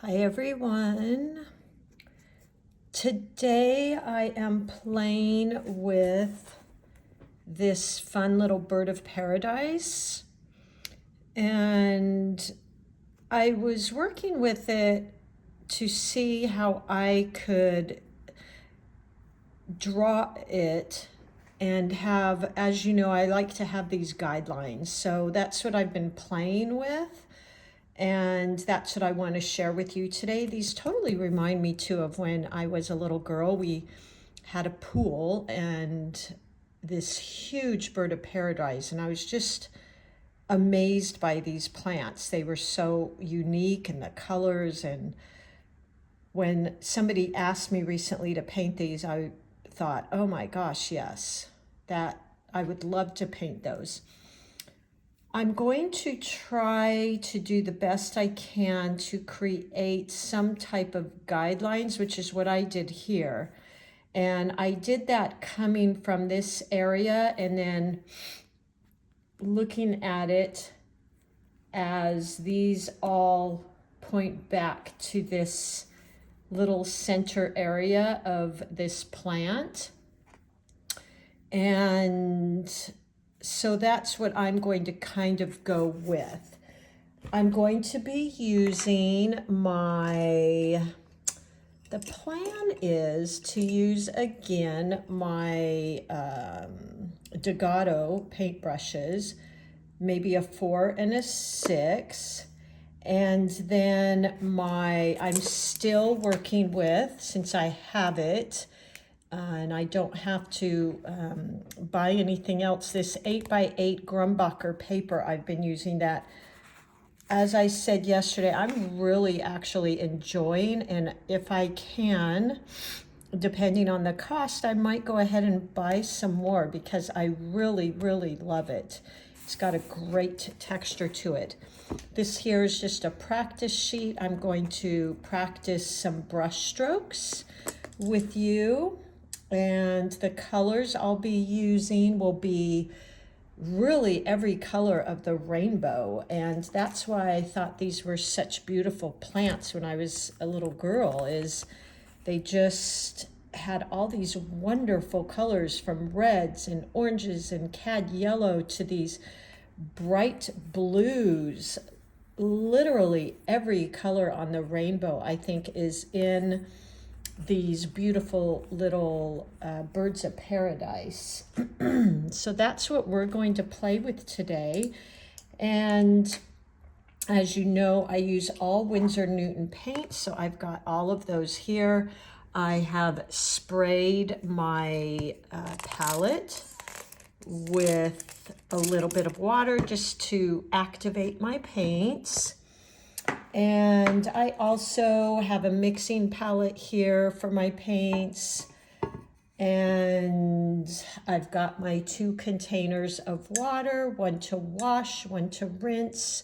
Hi everyone. Today I am playing with this fun little bird of paradise, and I was working with it to see how I could draw it and have, as you know, I like to have these guidelines. So that's what I've been playing with. And that's what I want to share with you today. These totally remind me too of when I was a little girl. We had a pool and this huge bird of paradise, and I was just amazed by these plants. They were so unique, and the colors. And when somebody asked me recently to paint these, I thought, oh my gosh, yes, that I would love to paint those. I'm going to try to do the best I can to create some type of guidelines, which is what I did here. And I did that coming from this area and then looking at it as these all point back to this little center area of this plant. And so that's what I'm going to kind of go with. I'm going to be using the plan is to use again my Degato paintbrushes, maybe a 4 and a 6. And then I'm still working with, since I have it, and I don't have to buy anything else, this 8x8 Grumbacher paper. I've been using that. As I said yesterday, I'm really actually enjoying, and if I can, depending on the cost, I might go ahead and buy some more because I really, really love it. It's got a great texture to it. This here is just a practice sheet. I'm going to practice some brush strokes with you. And the colors I'll be using will be really every color of the rainbow. And that's why I thought these were such beautiful plants when I was a little girl, is they just had all these wonderful colors, from reds and oranges and cad yellow to these bright blues. Literally every color on the rainbow, I think, is in these beautiful little birds of paradise. So that's what we're going to play with today. And as you know, I use all Winsor Newton Paints, so I've got all of those here. I have sprayed my palette with a little bit of water just to activate my paints. And I also have a mixing palette here for my paints. And I've got my 2 containers of water, one to wash, one to rinse.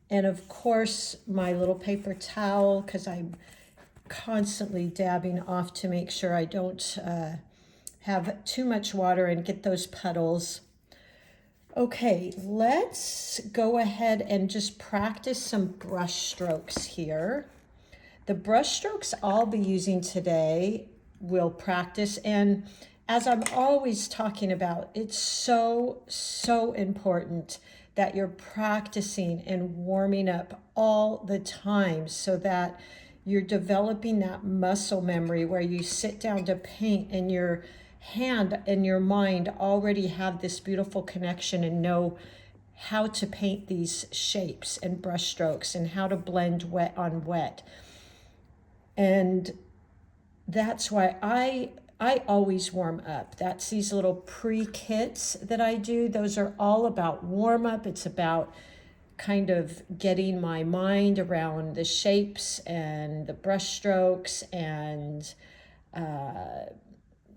And of course, my little paper towel, because I'm constantly dabbing off to make sure I don't have too much water and get those puddles. Okay, let's go ahead and just practice some brush strokes here. The brush strokes I'll be using today will practice, and as I'm always talking about, it's so important that you're practicing and warming up all the time so that you're developing that muscle memory where you sit down to paint and your hand and your mind already have this beautiful connection and know how to paint these shapes and brush strokes and how to blend wet on wet. And that's why I always warm up. That's these little pre-kits that I do. Those are all about warm up. It's about kind of getting my mind around the shapes and the brush strokes and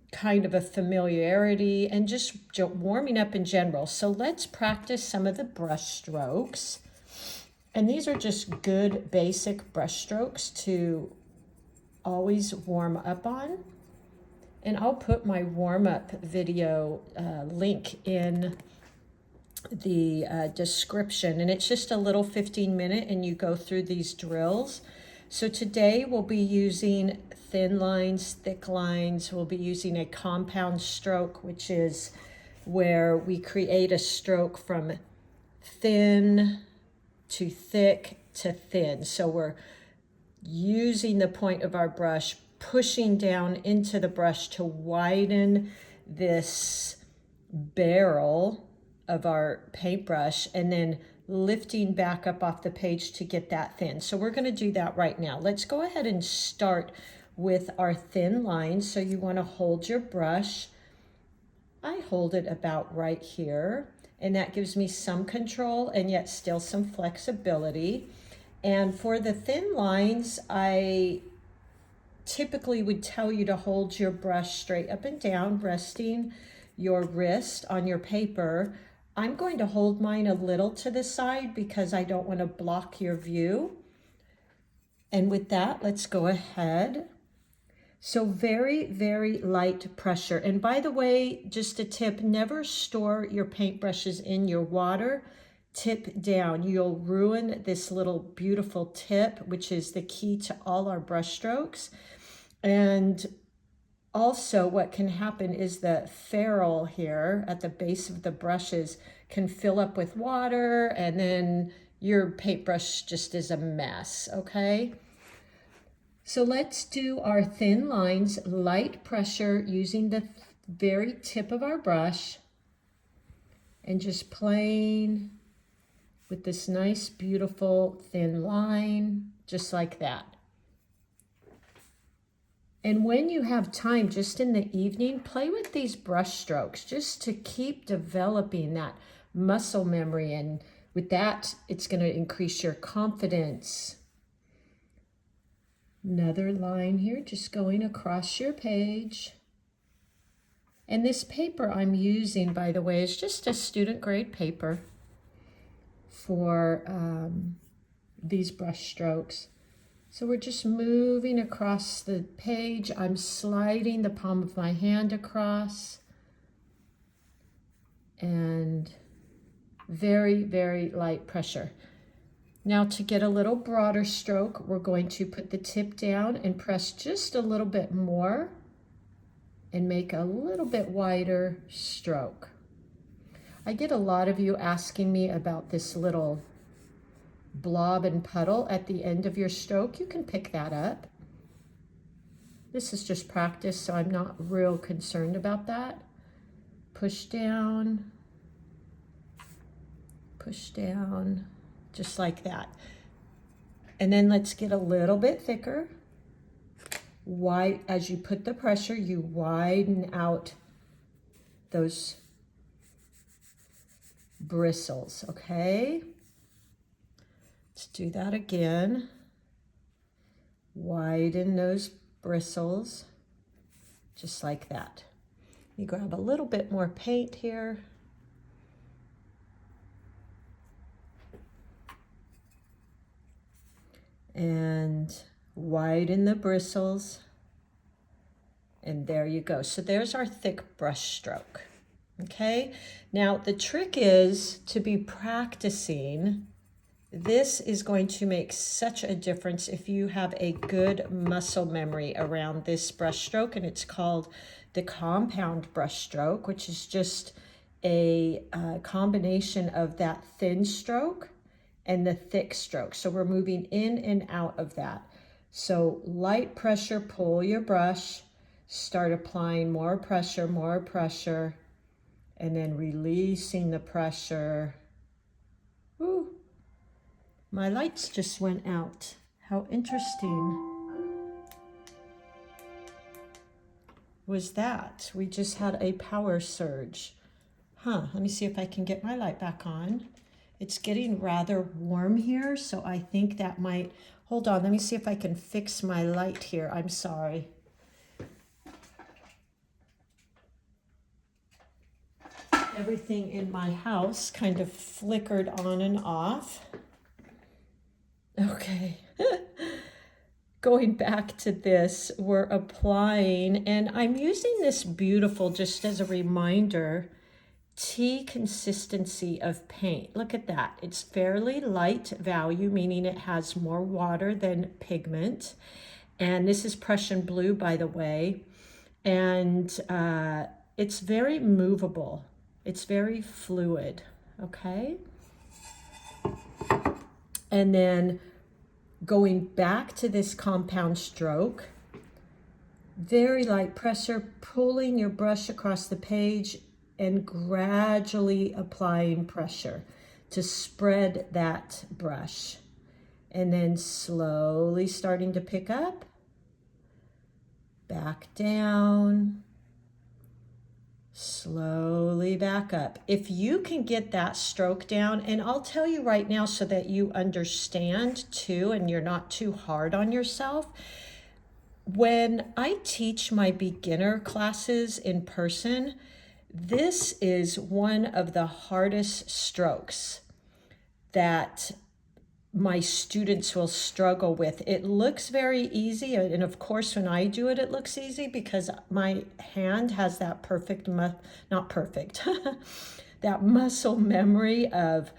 kind of a familiarity and just warming up in general. So let's practice some of the brush strokes. And these are just good basic brush strokes to always warm up on. And I'll put my warm-up video link in the description. And it's just a little 15-minute, and you go through these drills. So today we'll be using thin lines, thick lines. We'll be using a compound stroke, which is where we create a stroke from thin to thick to thin. So we're using the point of our brush, pushing down into the brush to widen this barrel of our paintbrush, and then lifting back up off the page to get that thin. So we're going to do that right now. Let's go ahead and start with our thin lines. So you want to hold your brush. I hold it about right here, and that gives me some control and yet still some flexibility. And for the thin lines, I typically would tell you to hold your brush straight up and down, resting your wrist on your paper. I'm going to hold mine a little to the side because I don't want to block your view. And with that, let's go ahead. So very, very light pressure. And by the way, just a tip, never store your paintbrushes in your water. Tip down. You'll ruin this little beautiful tip, which is the key to all our brush strokes. And also what can happen is the ferrule here at the base of the brushes can fill up with water, and then your paintbrush just is a mess, okay? So let's do our thin lines, light pressure, using the very tip of our brush, and just playing with this nice, beautiful thin line, just like that. And when you have time, just in the evening, play with these brush strokes just to keep developing that muscle memory. And with that, it's going to increase your confidence. Another line here, just going across your page. And this paper I'm using, by the way, is just a student grade paper for these brush strokes. So we're just moving across the page. I'm sliding the palm of my hand across, and very, very light pressure. Now to get a little broader stroke, we're going to put the tip down and press just a little bit more and make a little bit wider stroke. I get a lot of you asking me about this little blob and puddle at the end of your stroke. You can pick that up. This is just practice, so I'm not real concerned about that. Push down, just like that. And then let's get a little bit thicker. Wide, as you put the pressure, you widen out those bristles, okay? Let's do that again. Widen those bristles, just like that. You grab a little bit more paint here. And widen the bristles. And there you go. So there's our thick brush stroke. Okay, now the trick is to be practicing. This is going to make such a difference if you have a good muscle memory around this brush stroke, and it's called the compound brush stroke, which is just a combination of that thin stroke and the thick stroke. So we're moving in and out of that. So light pressure, pull your brush, start applying more pressure, and then releasing the pressure. Ooh. My lights just went out. How interesting was that? We just had a power surge. Let me see if I can get my light back on. It's getting rather warm here, so I think that might, hold on, let me see if I can fix my light here. I'm sorry. Everything in my house kind of flickered on and off. Okay, going back to this, we're applying, and I'm using this beautiful, just as a reminder, tea consistency of paint. Look at that. It's fairly light value, meaning it has more water than pigment. And this is Prussian blue, by the way. And it's very movable. It's very fluid, okay? And then going back to this compound stroke, very light pressure, pulling your brush across the page and gradually applying pressure to spread that brush. And then slowly starting to pick up, back down, slowly back up. If you can get that stroke down, and I'll tell you right now so that you understand too, and you're not too hard on yourself, when I teach my beginner classes in person, this is one of the hardest strokes that my students will struggle with. It looks very easy, and of course when I do it, it looks easy because my hand has that not perfect, that muscle memory of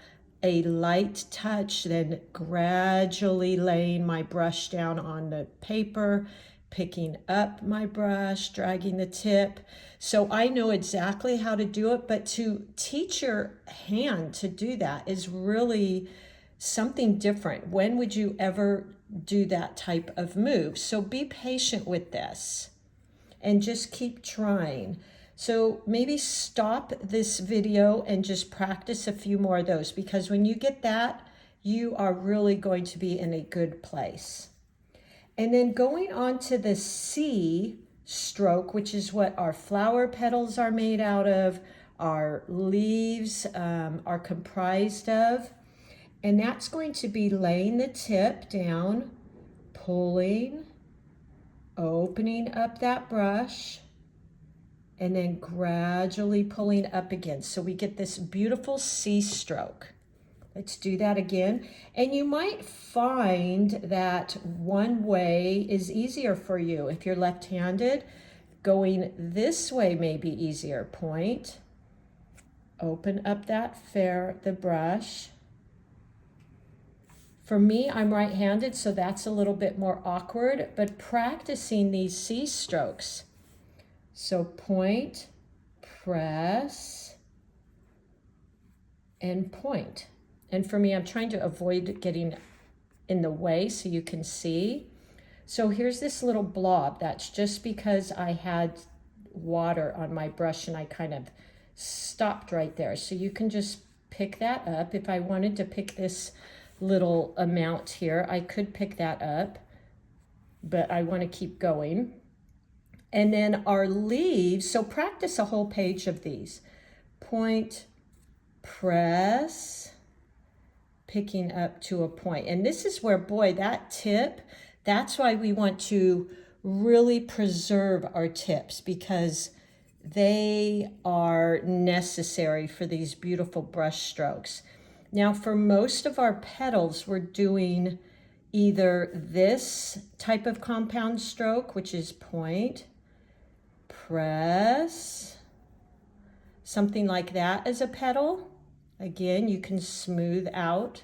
a light touch, then gradually laying my brush down on the paper, picking up my brush, dragging the tip. So I know exactly how to do it, but to teach your hand to do that is really something different. When would you ever do that type of move? So be patient with this and just keep trying. So maybe stop this video and just practice a few more of those, because when you get that, you are really going to be in a good place. And then going on to the C stroke, which is what our flower petals are made out of, our leaves are comprised of. And that's going to be laying the tip down, pulling, opening up that brush, and then gradually pulling up again. So we get this beautiful C stroke. Let's do that again. And you might find that one way is easier for you. If you're left-handed, going this way may be easier. Point, open up the brush. For me, I'm right-handed, so that's a little bit more awkward, but practicing these C strokes. So point, press, and point. And for me, I'm trying to avoid getting in the way so you can see. So here's this little blob. That's just because I had water on my brush and I kind of stopped right there. So you can just pick that up. If I wanted to pick this little amount here, I could pick that up, but I want to keep going. And then our leaves, so practice a whole page of these. Point, press, picking up to a point. And this is where, boy, that tip, that's why we want to really preserve our tips, because they are necessary for these beautiful brush strokes. Now, for most of our petals, we're doing either this type of compound stroke, which is point, press, something like that as a petal. Again, you can smooth out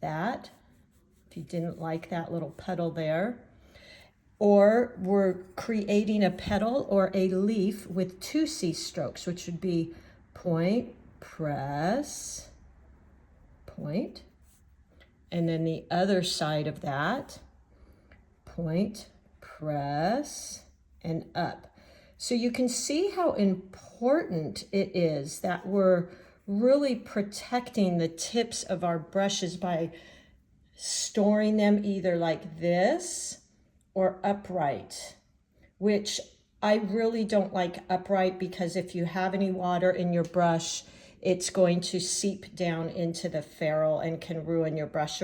that if you didn't like that little petal there. Or we're creating a petal or a leaf with two C strokes, which would be point, press, point. And then the other side of that, point, press, and up. So you can see how important it is that we're really protecting the tips of our brushes by storing them either like this or upright, which I really don't like upright, because if you have any water in your brush, it's going to seep down into the ferrule and can ruin your brush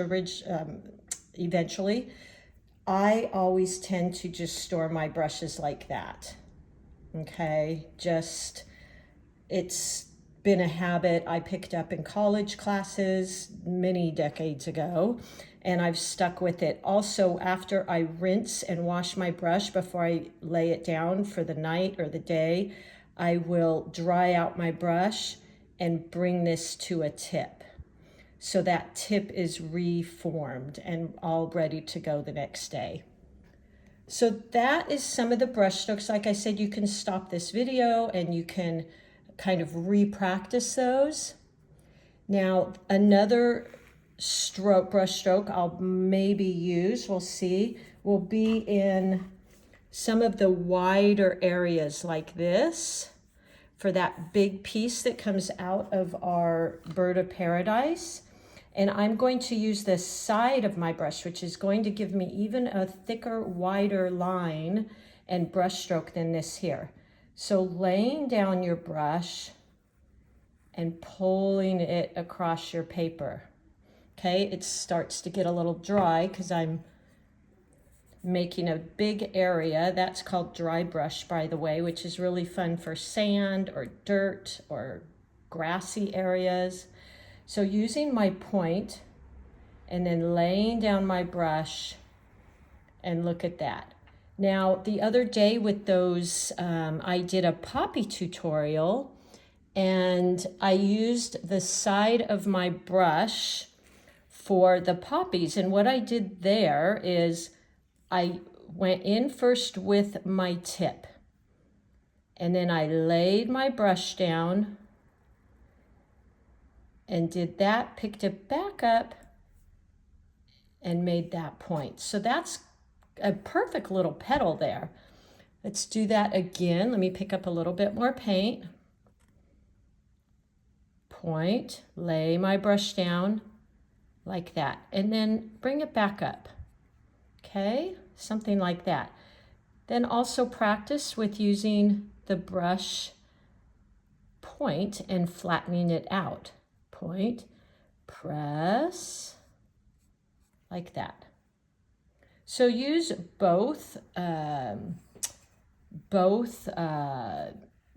eventually. I always tend to just store my brushes like that. Okay, it's been a habit I picked up in college classes many decades ago, and I've stuck with it. Also, after I rinse and wash my brush before I lay it down for the night or the day, I will dry out my brush and bring this to a tip. So that tip is reformed and all ready to go the next day. So that is some of the brush strokes. Like I said, you can stop this video and you can kind of re-practice those. Now, another brush stroke I'll maybe use, we'll see, will be in some of the wider areas like this for that big piece that comes out of our bird of paradise. And I'm going to use the side of my brush, which is going to give me even a thicker, wider line and brush stroke than this here. So laying down your brush and pulling it across your paper. Okay, it starts to get a little dry because I'm making a big area. That's called dry brush, by the way, which is really fun for sand or dirt or grassy areas. So using my point and then laying down my brush, and look at that. Now, the other day with those, I did a poppy tutorial and I used the side of my brush for the poppies. And what I did there is I went in first with my tip and then I laid my brush down and did that, picked it back up and made that point. So that's a perfect little petal there. Let's do that again. Let me pick up a little bit more paint. Point, lay my brush down like that, and then bring it back up. Okay, something like that. Then also practice with using the brush point and flattening it out. Point, press, like that. So use both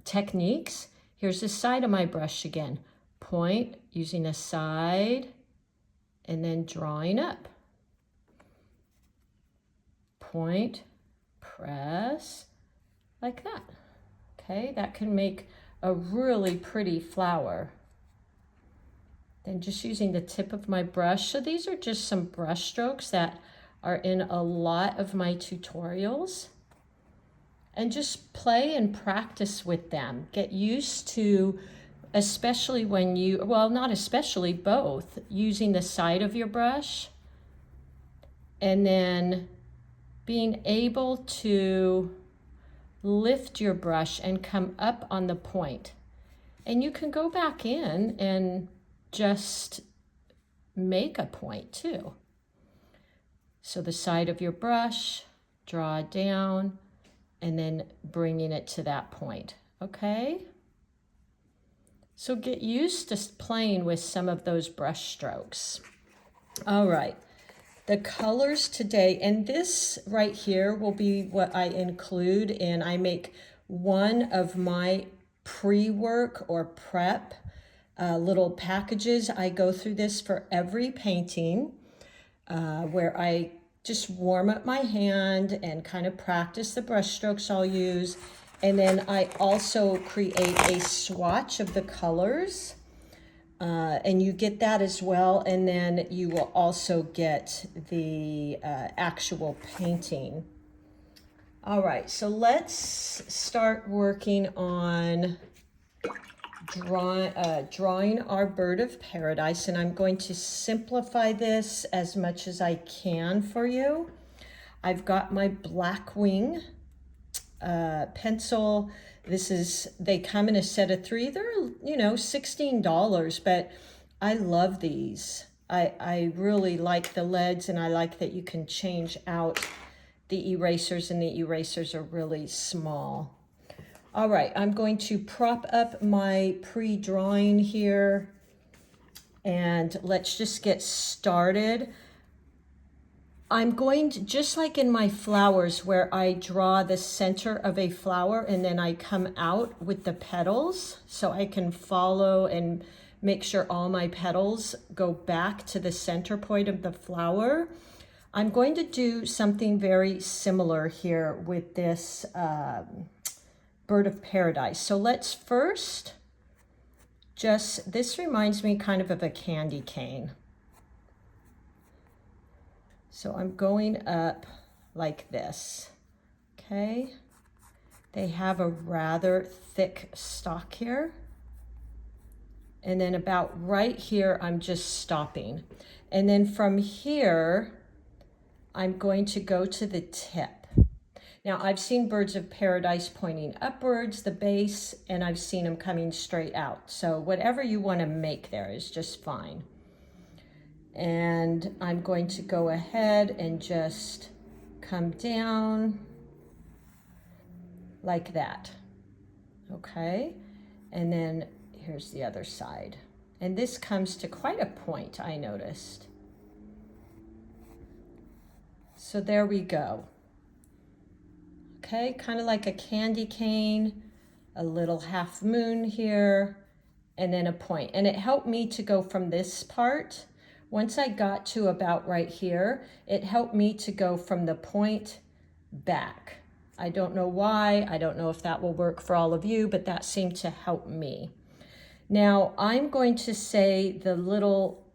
techniques. Here's the side of my brush again. Point, using a side, and then drawing up. Point, press, like that. Okay, that can make a really pretty flower. Then just using the tip of my brush. So these are just some brush strokes that are in a lot of my tutorials. And just play and practice with them. Get used to, especially when you, well, not especially, both, using the side of your brush and then being able to lift your brush and come up on the point. And you can go back in and just make a point too. So the side of your brush, draw down, and then bringing it to that point, okay? So get used to playing with some of those brush strokes. All right, the colors today, and this right here will be what I include in, I make one of my pre-work or prep little packages. I go through this for every painting where I just warm up my hand and kind of practice the brush strokes I'll use. And then I also create a swatch of the colors and you get that as well. And then you will also get the actual painting. All right, so let's start working on drawing our bird of paradise, and I'm going to simplify this as much as I can for you. I've got my black wing pencil. They come in a set of 3. They're, $16, but I love these. I really like the leads, and I like that you can change out the erasers, and the erasers are really small. All right, I'm going to prop up my pre-drawing here and let's just get started. I'm going to, just like in my flowers where I draw the center of a flower and then I come out with the petals so I can follow and make sure all my petals go back to the center point of the flower. I'm going to do something very similar here with this bird of paradise. So let's first this reminds me kind of a candy cane. So I'm going up like this, okay? They have a rather thick stalk here. And then about right here, I'm just stopping. And then from here, I'm going to go to the tip. Now, I've seen birds of paradise pointing upwards, the base, and I've seen them coming straight out. So whatever you want to make there is just fine. And I'm going to go ahead and just come down like that, okay? And then here's the other side. And this comes to quite a point, I noticed. So there we go. Okay, kind of like a candy cane, a little half moon here, and then a point. And it helped me to go from this part. Once I got to about right here, it helped me to go from the point back. I don't know why. I don't know if that will work for all of you, but that seemed to help me. Now I'm going to say the little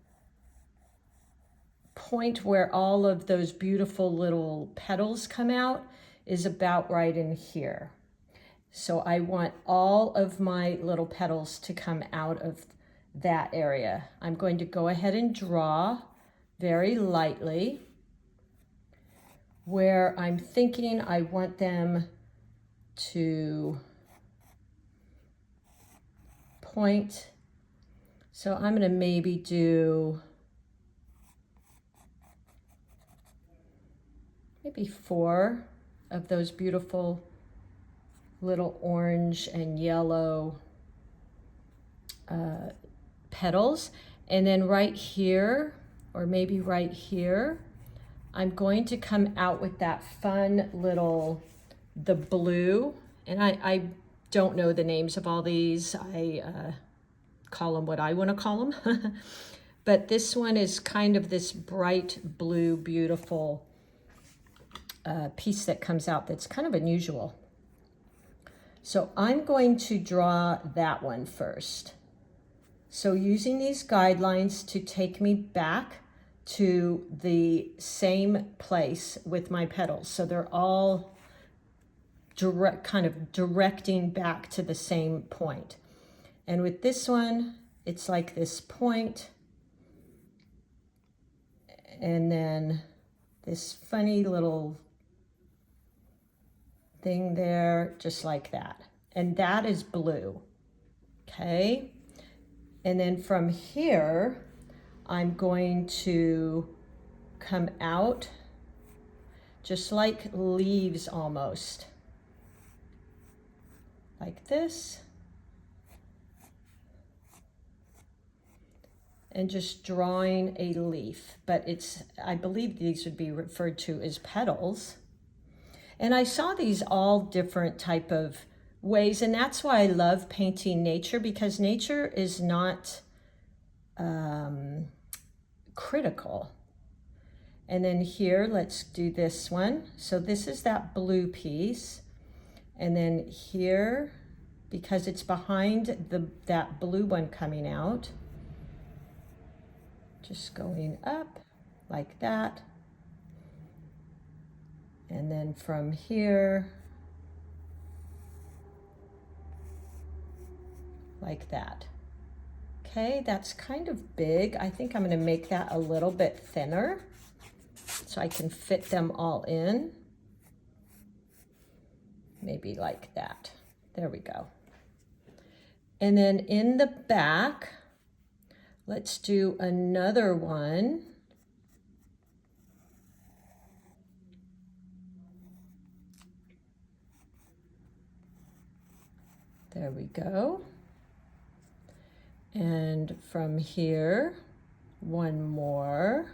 point where all of those beautiful little petals come out is about right in here. So I want all of my little petals to come out of that area. I'm going to go ahead and draw very lightly where I'm thinking I want them to point. So I'm going to maybe do maybe 4 of those beautiful little orange and yellow petals. And then right here, or maybe right here, I'm going to come out with that fun little, the blue. And I don't know the names of all these. I call them what I want to call them. But this one is kind of this bright blue, beautiful piece that comes out that's kind of unusual. So I'm going to draw that one first. So using these guidelines to take me back to the same place with my petals. So they're all kind of directing back to the same point. And with this one, it's like this point, and then this funny little thing there, just like that. And that is blue, okay? And then from here, I'm going to come out just like leaves almost, like this. And just drawing a leaf, but I believe these would be referred to as petals. And I saw these all different type of ways, and that's why I love painting nature, because nature is not critical. And then here, let's do this one. So this is that blue piece. And then here, because it's behind that blue one coming out, just going up like that. And then from here, like that. Okay, that's kind of big. I think I'm going to make that a little bit thinner so I can fit them all in. Maybe like that. There we go. And then in the back, let's do another one. There we go. And from here, one more,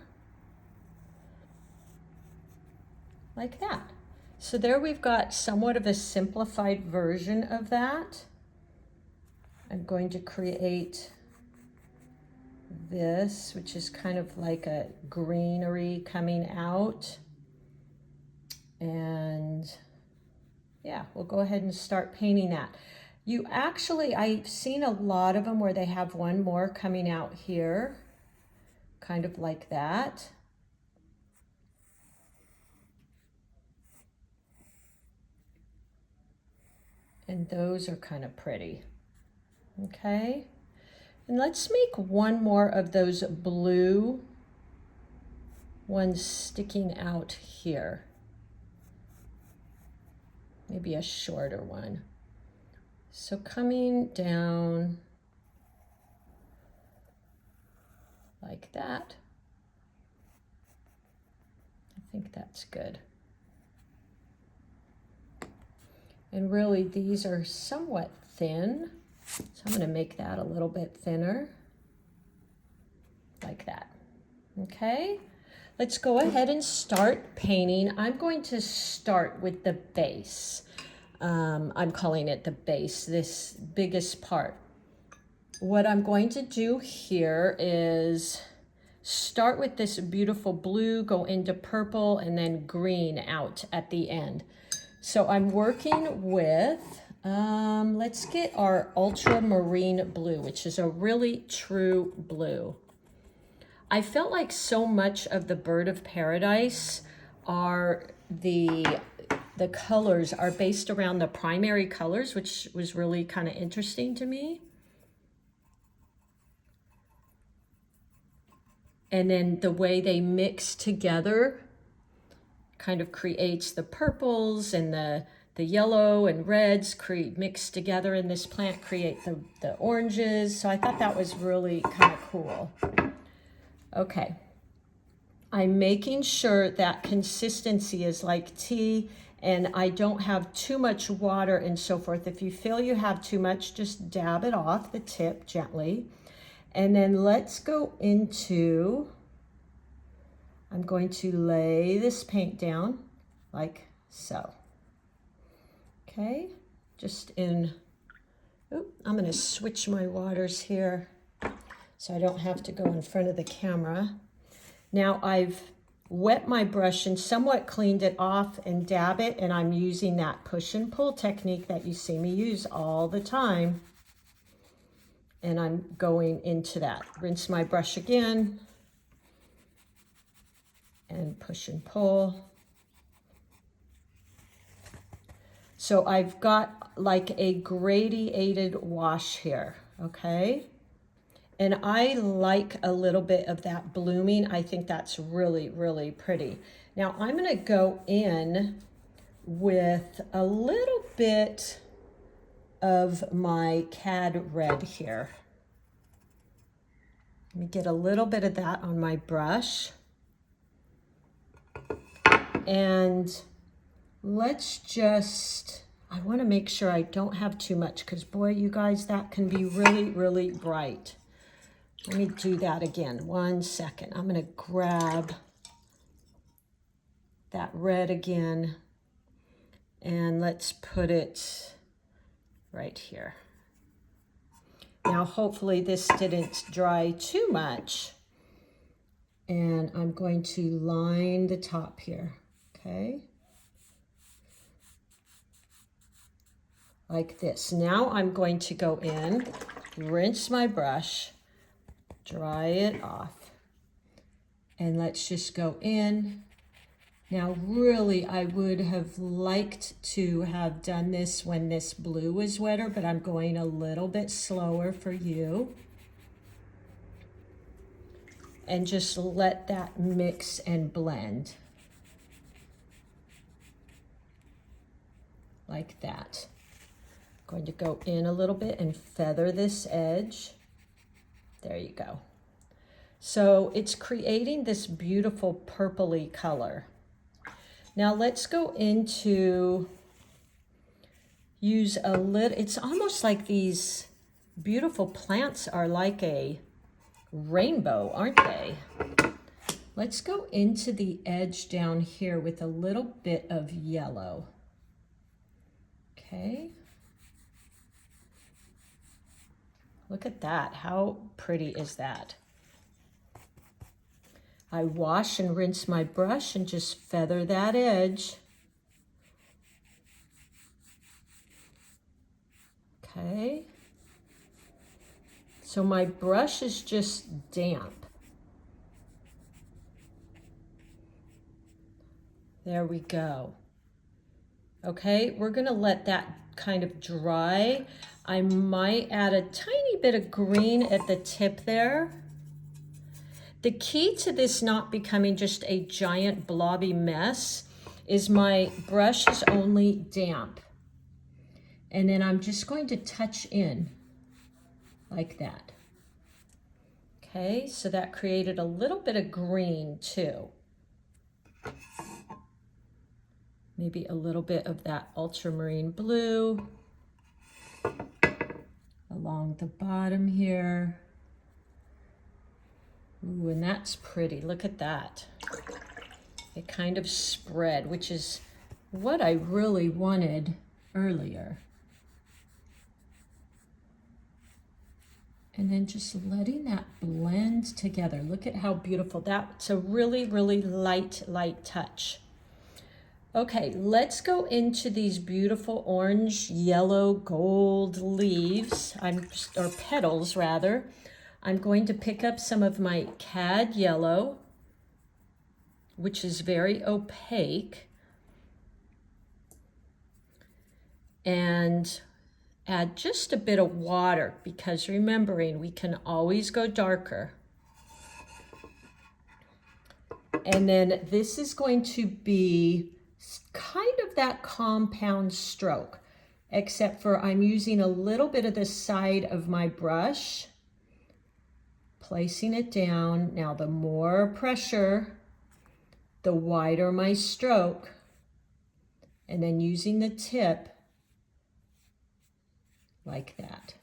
like that. So there we've got somewhat of a simplified version of that. I'm going to create this, which is kind of like a greenery coming out. And Yeah, we'll go ahead and start painting that. You actually, I've seen a lot of them where they have one more coming out here, kind of like that. And those are kind of pretty. Okay. And let's make one more of those blue ones sticking out here. Maybe a shorter one. So coming down like that. I think that's good. And really these are somewhat thin, so I'm going to make that a little bit thinner, like that. Okay, let's go ahead and start painting. I'm going to start with the base. I'm calling it the base, this biggest part. What I'm going to do here is start with this beautiful blue, go into purple, and then green out at the end. So I'm working with, let's get our ultramarine blue, which is a really true blue. I felt like so much of the Bird of Paradise are the colors are based around the primary colors, which was really kind of interesting to me. And then the way they mix together kind of creates the purples, and the yellow and reds mixed together in this plant create the oranges. So I thought that was really kind of cool. Okay, I'm making sure that consistency is like tea and I don't have too much water and so forth. If you feel you have too much, just dab it off the tip gently. And then let's go into, I'm going to lay this paint down like so. Okay, just in, I'm going to switch my waters here so I don't have to go in front of the camera. Now I've wet my brush and somewhat cleaned it off and dab it, and I'm using that push and pull technique that you see me use all the time. And I'm going into that. Rinse my brush again and push and pull. So I've got like a gradiated wash here, okay? And I like a little bit of that blooming. I think that's really, really pretty. Now I'm gonna go in with a little bit of my cad red here. Let me get a little bit of that on my brush. And let's just, I want to make sure I don't have too much, because boy, you guys, that can be really, really bright. Let me do that again. 1 second. I'm going to grab that red again, and let's put it right here. Now, hopefully this didn't dry too much. And I'm going to line the top here, okay? Like this. Now I'm going to go in, rinse my brush, dry it off, and let's just go in. Now really I would have liked to have done this when this blue was wetter, but I'm going a little bit slower for you. And just let that mix and blend. Like that. I'm going to go in a little bit and feather this edge. There you go. So it's creating this beautiful purpley color. Now let's go into, use a little, it's almost like these beautiful plants are like a rainbow, aren't they? Let's go into the edge down here with a little bit of yellow. Okay. Look at that. How pretty is that? I wash and rinse my brush and just feather that edge. Okay. So my brush is just damp. There we go. Okay, we're gonna let that kind of dry. I might add a tiny bit of green at the tip there. The key to this not becoming just a giant blobby mess is my brush is only damp. And then I'm just going to touch in like that. Okay, so that created a little bit of green too. Maybe a little bit of that ultramarine blue along the bottom here. Ooh, and that's pretty. Look at that. It kind of spread, which is what I really wanted earlier. And then just letting that blend together. Look at how beautiful. That's a really, really light touch. Okay, let's go into these beautiful orange, yellow, gold leaves, or petals rather. I'm going to pick up some of my cad yellow, which is very opaque, and add just a bit of water, because remembering we can always go darker. And then this is going to be kind of that compound stroke, except for I'm using a little bit of the side of my brush, placing it down. Now the more pressure, the wider my stroke, and then using the tip like that.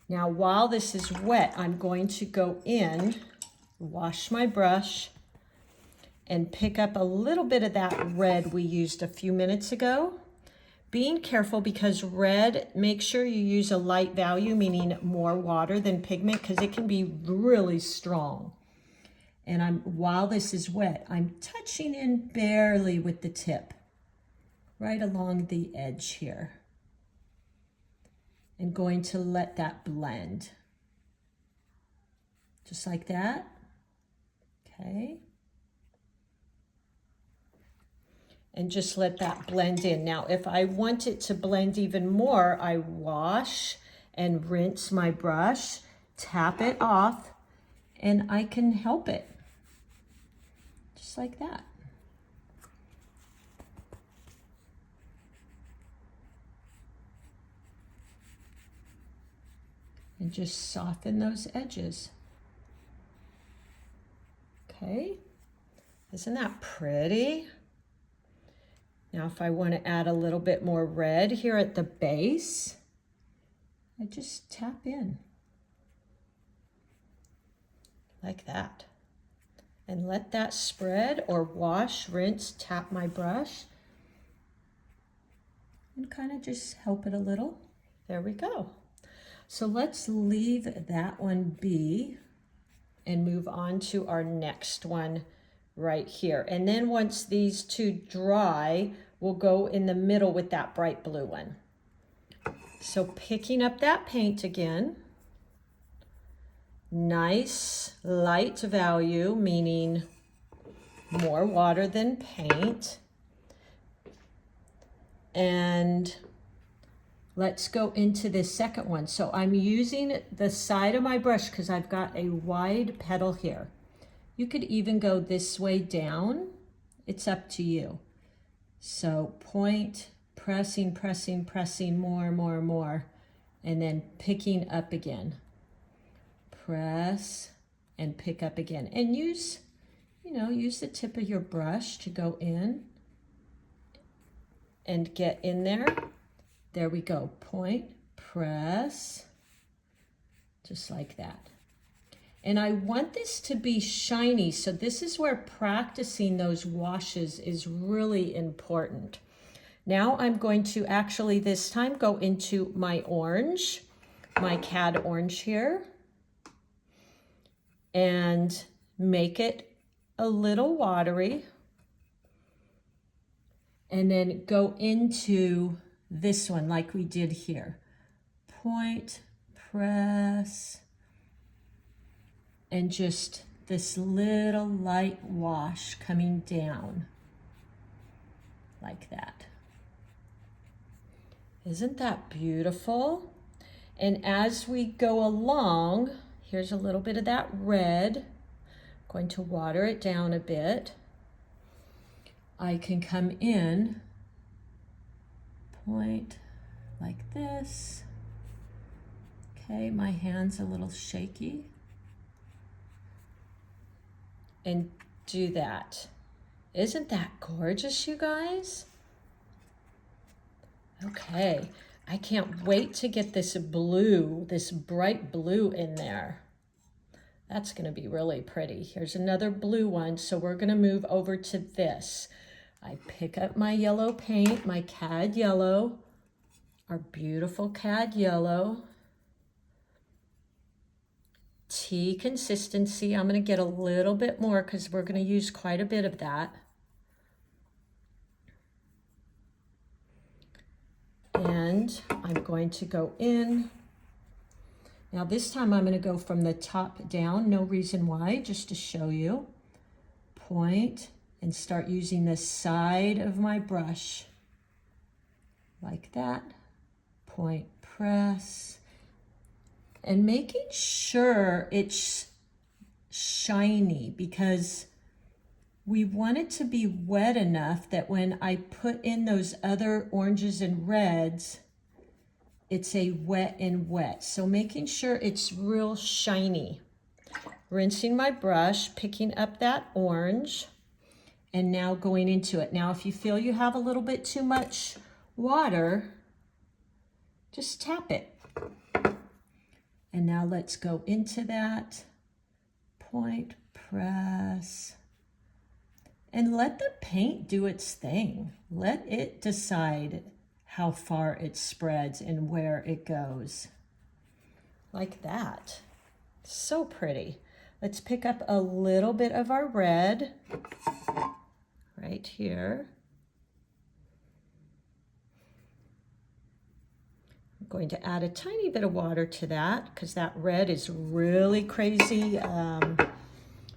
Now while this is wet, I'm going to go in, wash my brush, and pick up a little bit of that red we used a few minutes ago. Being careful, because red, make sure you use a light value, meaning more water than pigment, because it can be really strong. And while this is wet, I'm touching in barely with the tip, right along the edge here. And going to let that blend. Just like that. Okay. And just let that blend in. Now, if I want it to blend even more, I wash and rinse my brush, tap it off, and I can help it. Just like that. And just soften those edges. Okay, isn't that pretty? Now, if I want to add a little bit more red here at the base, I just tap in like that. And let that spread, or wash, rinse, tap my brush, and kind of just help it a little. There we go. So let's leave that one be and move on to our next one right here. And then once these two dry, we'll go in the middle with that bright blue one. So picking up that paint again, nice light value, meaning more water than paint. And let's go into this second one. So I'm using the side of my brush because I've got a wide petal here. You could even go this way down. It's up to you. So point, pressing, pressing, pressing more, and then picking up again. Press and pick up again. And use the tip of your brush to go in and get in there. There we go. Point, press, just like that. And I want this to be shiny, so this is where practicing those washes is really important. Now I'm going to actually this time go into my orange, my cad orange here, and make it a little watery. And then go into this one like we did here. point, press, and just this little light wash coming down like that. Isn't that beautiful? And as we go along, here's a little bit of that red. I'm going to water it down a bit. I can come in, point like this. Okay, my hand's a little shaky. And do that. Isn't that gorgeous, you guys? Okay, I can't wait to get this blue, this bright blue in there. That's gonna be really pretty. Here's another blue one, so we're gonna move over to this. I pick up my yellow paint, my cad yellow, our beautiful cad yellow. Tea consistency, I'm gonna get a little bit more because we're gonna use quite a bit of that. And I'm going to go in. Now this time I'm going to go from the top down, no reason why, just to show you. Point and start using the side of my brush like that. Point, press, and making sure it's shiny because we want it to be wet enough that when I put in those other oranges and reds, it's a wet and wet. So making sure it's real shiny. Rinsing my brush, picking up that orange, and now going into it. Now, if you feel you have a little bit too much water, just tap it. And now let's go into that. Point, press. And let the paint do its thing. Let it decide how far it spreads and where it goes. Like that. So pretty. Let's pick up a little bit of our red right here. I'm going to add a tiny bit of water to that because that red is really crazy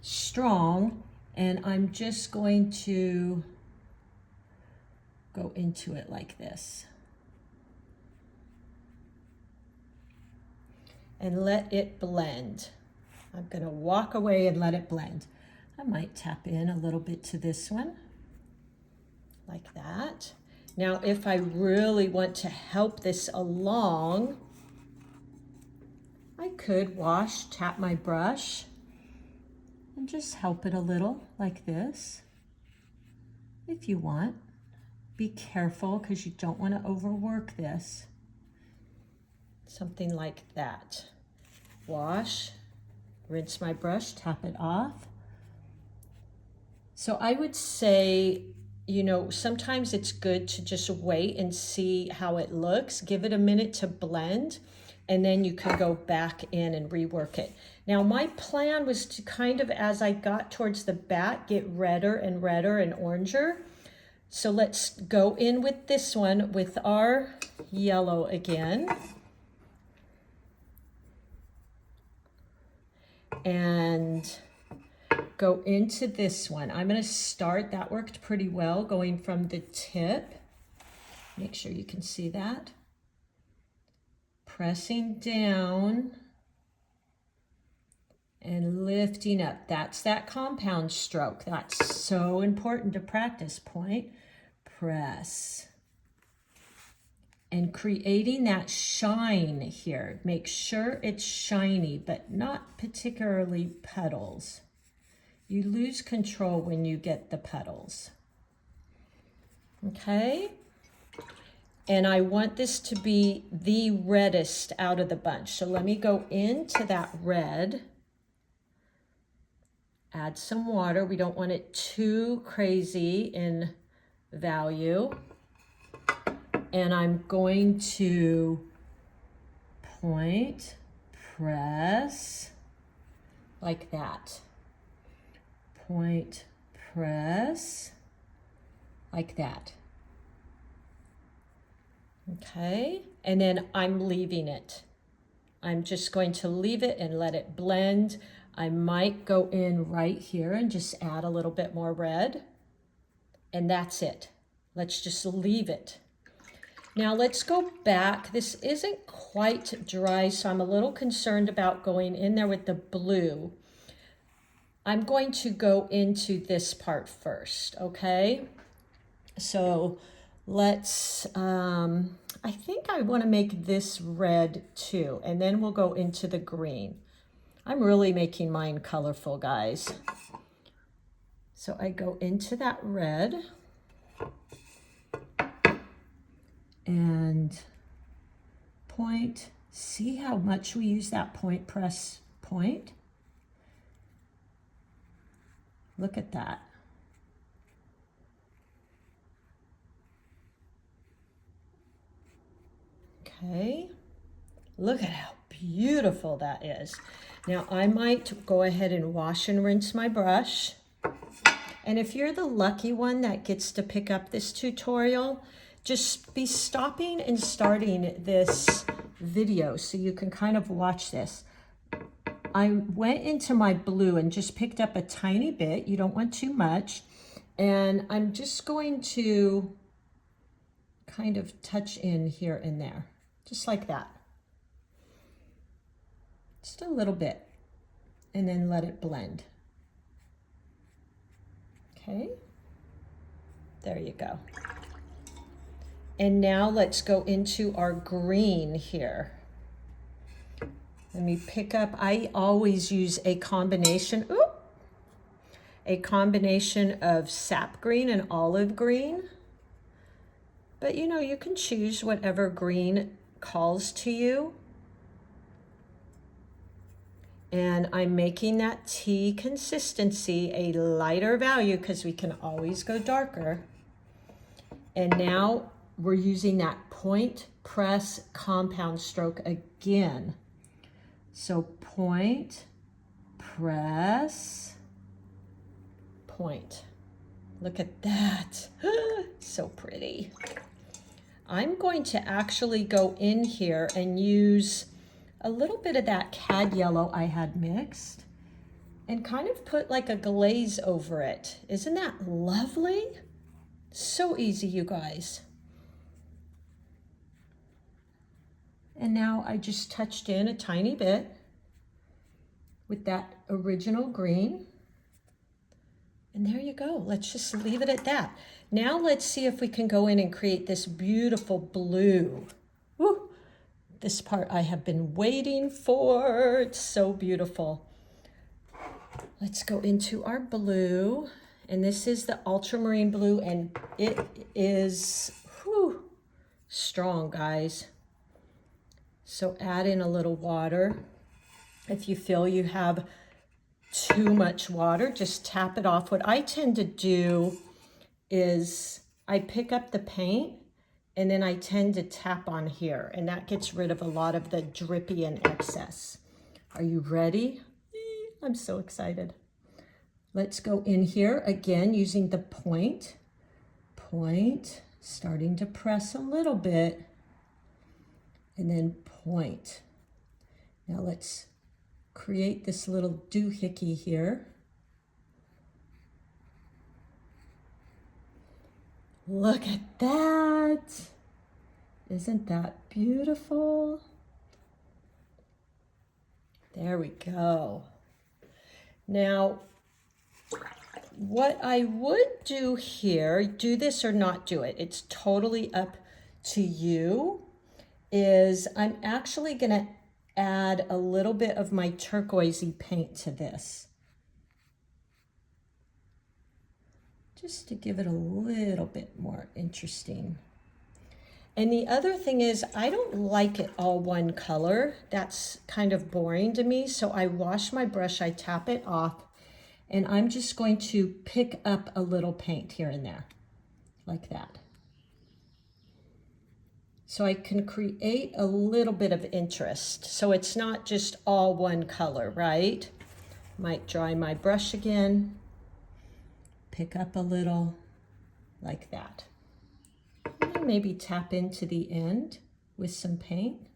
strong. And I'm just going to go into it like this. And let it blend. I'm gonna walk away and let it blend. I might tap in a little bit to this one, like that. Now, if I really want to help this along, I could tap my brush, and just help it a little like this, if you want. Be careful because you don't want to overwork this. Something like that. Wash, rinse my brush, tap it off. So I would say, you know, sometimes it's good to just wait and see how it looks. Give it a minute to blend, and then you can go back in and rework it. Now, my plan was to kind of, as I got towards the back, get redder and redder and oranger. So let's go in with this one with our yellow again. And go into this one. I'm going to start, that worked pretty well, going from the tip. Make sure you can see that. Pressing down and lifting up. That's that compound stroke. That's so important to practice. Point, press. And creating that shine here. Make sure it's shiny, but not particularly puddles. You lose control when you get the puddles. Okay? And I want this to be the reddest out of the bunch. So let me go into that red. Add some water. We don't want it too crazy in value. And I'm going to point, press, like that. Point, press, like that. Okay, and then I'm leaving it. I'm just going to leave it and let it blend. I might go in right here and just add a little bit more red. And that's it. Let's just leave it. Now let's go back. This isn't quite dry, so I'm a little concerned about going in there with the blue. I'm going to go into this part first, okay? So let's, I think I want to make this red too, and then we'll go into the green. I'm really making mine colorful, guys. So I go into that red and point. See how much we use that point press point? Look at that. Okay, look at how beautiful that is. Now I might go ahead and wash and rinse my brush. And if you're the lucky one that gets to pick up this tutorial, just be stopping and starting this video so you can kind of watch this. I went into my blue and just picked up a tiny bit. You don't want too much. And I'm just going to kind of touch in here and there, just like that. Just a little bit, and then let it blend. Okay, there you go. And now let's go into our green here. Let me pick up, I always use a combination of sap green and olive green. But you know, you can choose whatever green calls to you. And I'm making that tea consistency a lighter value because we can always go darker. And now we're using that point press compound stroke again. So point, press, point. Look at that. So pretty. I'm going to actually go in here and use a little bit of that cad yellow I had mixed and kind of put like a glaze over it. Isn't that lovely? So easy, you guys. And now I just touched in a tiny bit with that original green. And there you go. Let's just leave it at that. Now let's see if we can go in and create this beautiful blue. Woo! This part I have been waiting for. It's so beautiful. Let's go into our blue. And this is the ultramarine blue, and it is strong, guys. So add in a little water. If you feel you have too much water, just tap it off. What I tend to do is I pick up the paint and then I tend to tap on here, and that gets rid of a lot of the drippy and excess. Are you ready? I'm so excited. Let's go in here again using the point, starting to press a little bit, and then point. Now let's create this little doohickey here. Look at that. Isn't that beautiful? There we go. Now, what I would do here, do this or not do it, it's totally up to you, is I'm actually gonna add a little bit of my turquoisey paint to this. Just to give it a little bit more interesting. And the other thing is, I don't like it all one color. That's kind of boring to me. So I wash my brush, I tap it off, and I'm just going to pick up a little paint here and there, like that. So I can create a little bit of interest. So it's not just all one color, right? Might dry my brush again, pick up a little, like that. And maybe tap into the end with some paint.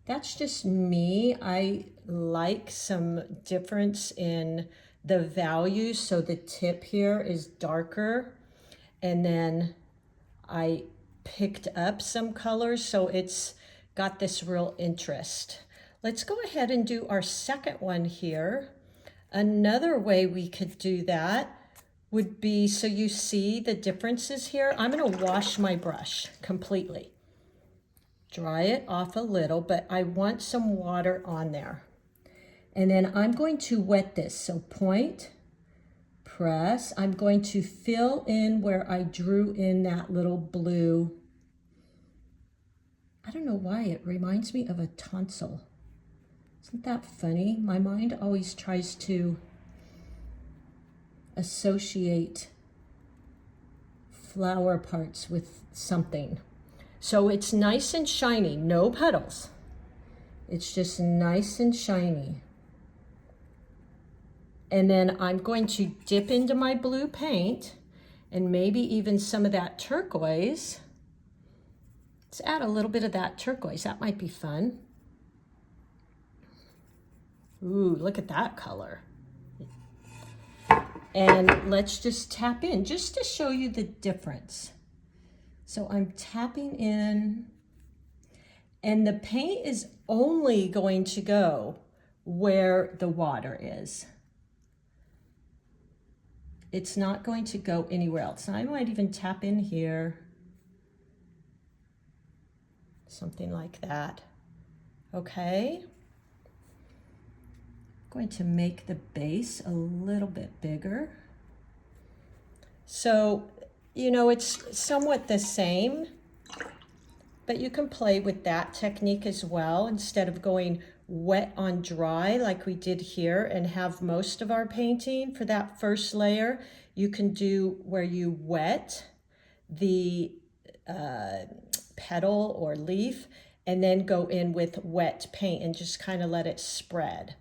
That's just me. I like some difference in the values. So the tip here is darker, and then I picked up some colors, so it's got this real interest. Let's go ahead and do our second one here. Another way we could do that would be, so you see the differences here. I'm going to wash my brush completely. Dry it off a little, but I want some water on there. And then I'm going to wet this. So point, press. I'm going to fill in where I drew in that little blue. I don't know why, it reminds me of a tonsil. Isn't that funny? My mind always tries to associate flower parts with something. So it's nice and shiny, no puddles. It's just nice and shiny. And then I'm going to dip into my blue paint and maybe even some of that turquoise. Let's add a little bit of that turquoise. That might be fun. Ooh, look at that color. And let's just tap in just to show you the difference. So I'm tapping in, and the paint is only going to go where the water is. It's not going to go anywhere else. And I might even tap in here. Something like that. Okay. Going to make the base a little bit bigger. So, you know, it's somewhat the same, but you can play with that technique as well. Instead of going wet on dry like we did here and have most of our painting for that first layer, you can do where you wet the petal or leaf and then go in with wet paint and just kind of let it spread.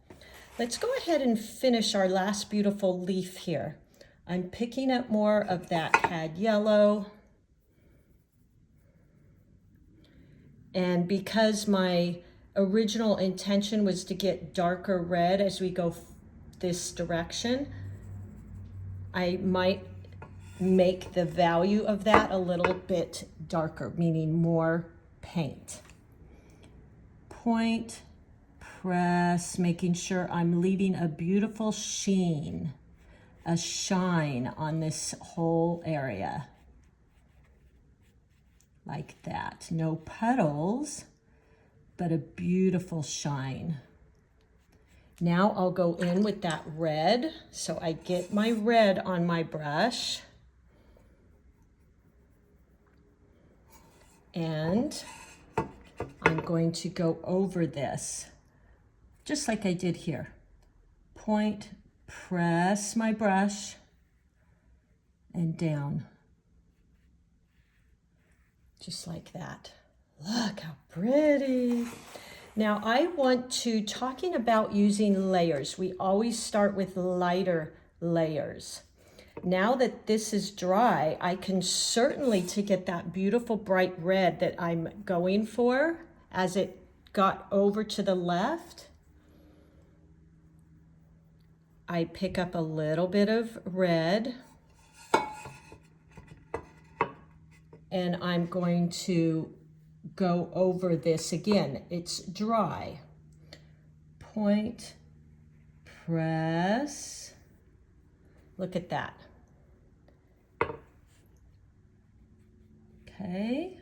Let's go ahead and finish our last beautiful leaf here. I'm picking up more of that cad yellow. And because my original intention was to get darker red as we go this direction, I might make the value of that a little bit darker, meaning more paint. Point, press, making sure I'm leaving a beautiful sheen, a shine on this whole area. Like that. No puddles, but a beautiful shine. Now I'll go in with that red. So I get my red on my brush. And I'm going to go over this, just like I did here. Point, press my brush, and down. Just like that. Look how pretty. Now I want to, talking about using layers, we always start with lighter layers. Now that this is dry, I can certainly, to get that beautiful bright red that I'm going for as it got over to the left, I pick up a little bit of red and I'm going to go over this again. It's dry. Point, press. Look at that. Okay.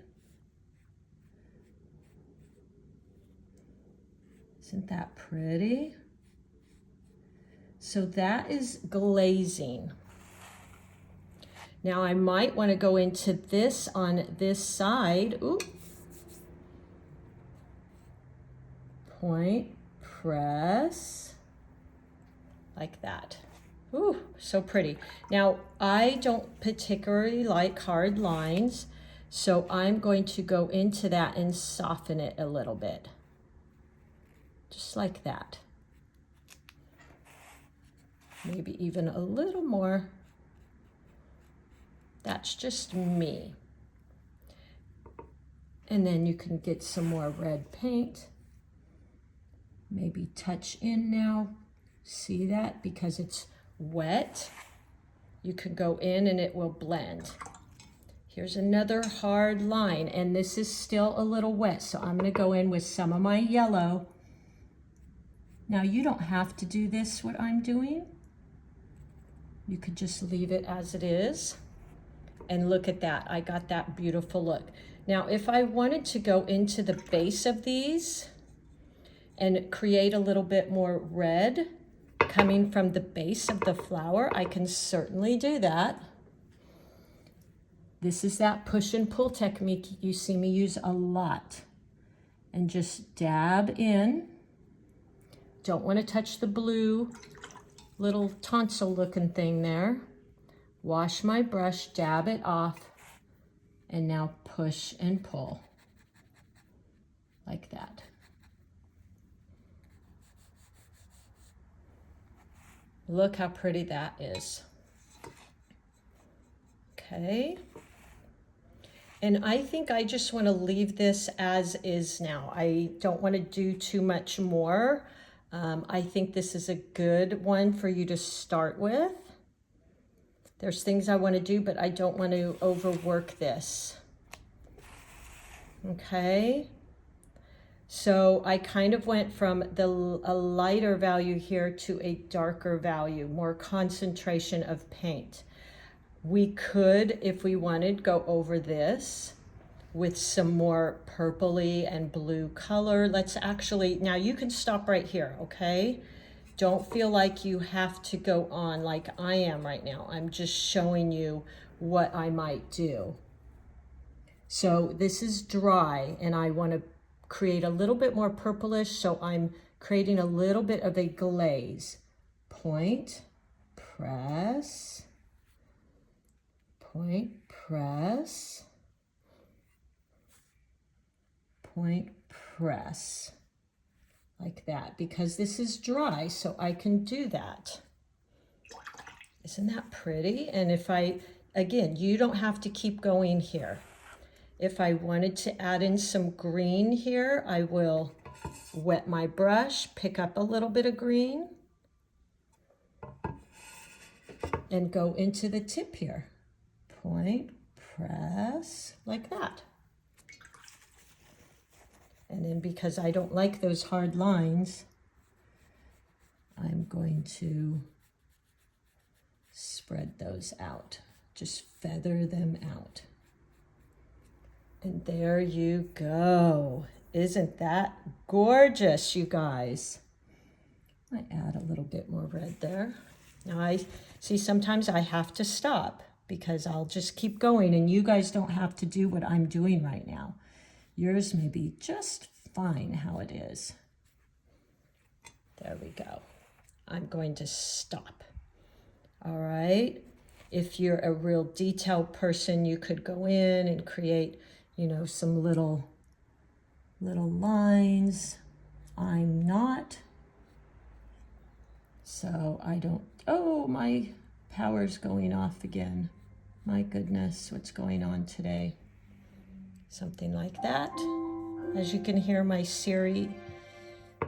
Isn't that pretty? So that is glazing. Now I might want to go into this on this side. Ooh. Point, press, like that. Ooh, so pretty. Now I don't particularly like hard lines, so I'm going to go into that and soften it a little bit. Just like that. Maybe even a little more. That's just me. And then you can get some more red paint. Maybe touch in now. See that? Because it's wet, you can go in and it will blend. Here's another hard line, and this is still a little wet, so I'm going to go in with some of my yellow. Now you don't have to do this, what I'm doing. You could just leave it as it is. And look at that, I got that beautiful look. Now if I wanted to go into the base of these and create a little bit more red coming from the base of the flower, I can certainly do that. This is that push and pull technique you see me use a lot. And just dab in. Don't want to touch the blue little tonsil looking thing there. Wash my brush, dab it off, and now push and pull like that. Look how pretty that is. Okay. And I think I just want to leave this as is now. I don't want to do too much more. I think this is a good one for you to start with. There's things I want to do, but I don't want to overwork this. Okay. So I kind of went from a lighter value here to a darker value, more concentration of paint. We could, if we wanted, go over this with some more purpley and blue color. Let's actually, now you can stop right here, okay? Don't feel like you have to go on like I am right now. I'm just showing you what I might do. So this is dry, and I want to create a little bit more purplish, so I'm creating a little bit of a glaze. Point, press, point, press, point, press, like that, because this is dry, so I can do that. Isn't that pretty? And if I, again, you don't have to keep going here. If I wanted to add in some green here, I will wet my brush, pick up a little bit of green, and go into the tip here. Point, press, like that. And then because I don't like those hard lines, I'm going to spread those out. Just feather them out. And there you go. Isn't that gorgeous, you guys? I add a little bit more red there. Now I see sometimes I have to stop because I'll just keep going, and you guys don't have to do what I'm doing right now. Yours may be just fine how it is. There we go. I'm going to stop. All right. If you're a real detailed person, you could go in and create, you know, some little lines. I'm not. So I don't, oh, my power's going off again. My goodness, what's going on today? Something like that. As you can hear, my Siri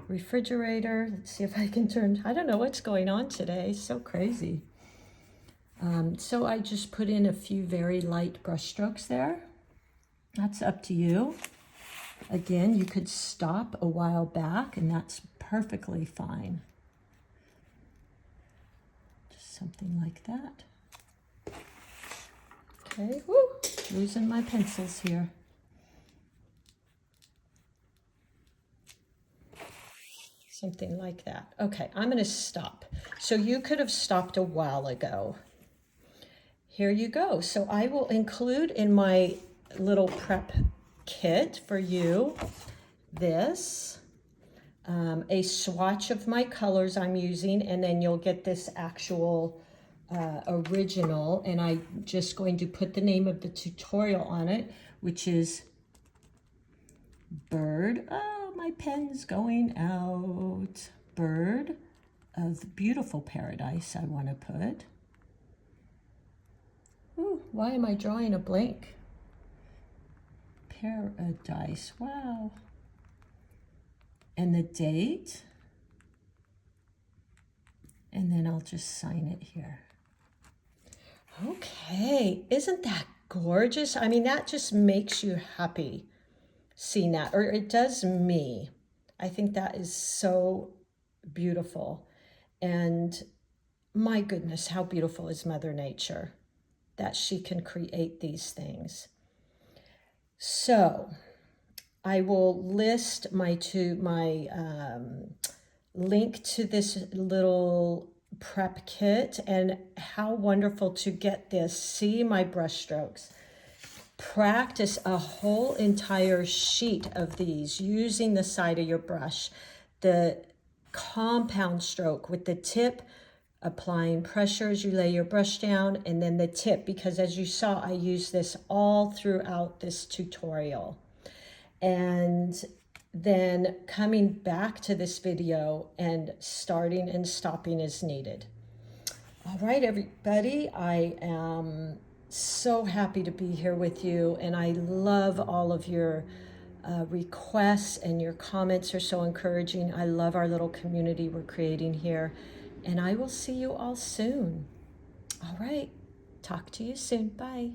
refrigerator. Let's see if I can turn, I don't know what's going on today. So crazy. So I just put in a few very light brush strokes there. That's up to you. Again, you could stop a while back, and that's perfectly fine. Just something like that. Okay, woo, losing my pencils here. Something like that. Okay, I'm going to stop. So you could have stopped a while ago. Here you go. So I will include in my little prep kit for you this, a swatch of my colors I'm using, and then you'll get this actual original, and I'm just going to put the name of the tutorial on it, which is Bird. Oh, my pen's going out. Bird of Beautiful Paradise, I want to put. Ooh, why am I drawing a blank Paradise. Wow. And the date. And then I'll just sign it here. Okay, isn't that gorgeous? I mean, that just makes you happy seeing that, or it does me. I think that is so beautiful. And my goodness, how beautiful is Mother Nature that she can create these things. So I will list my link to this little prep kit, and how wonderful to get this. See my brush strokes. Practice a whole entire sheet of these using the side of your brush. The compound stroke with the tip, applying pressure as you lay your brush down, and then the tip, because as you saw, I use this all throughout this tutorial. And then coming back to this video and starting and stopping as needed. All right, everybody, I am so happy to be here with you, and I love all of your requests, and your comments are so encouraging. I love our little community we're creating here, and I will see you all soon. All right, talk to you soon. Bye.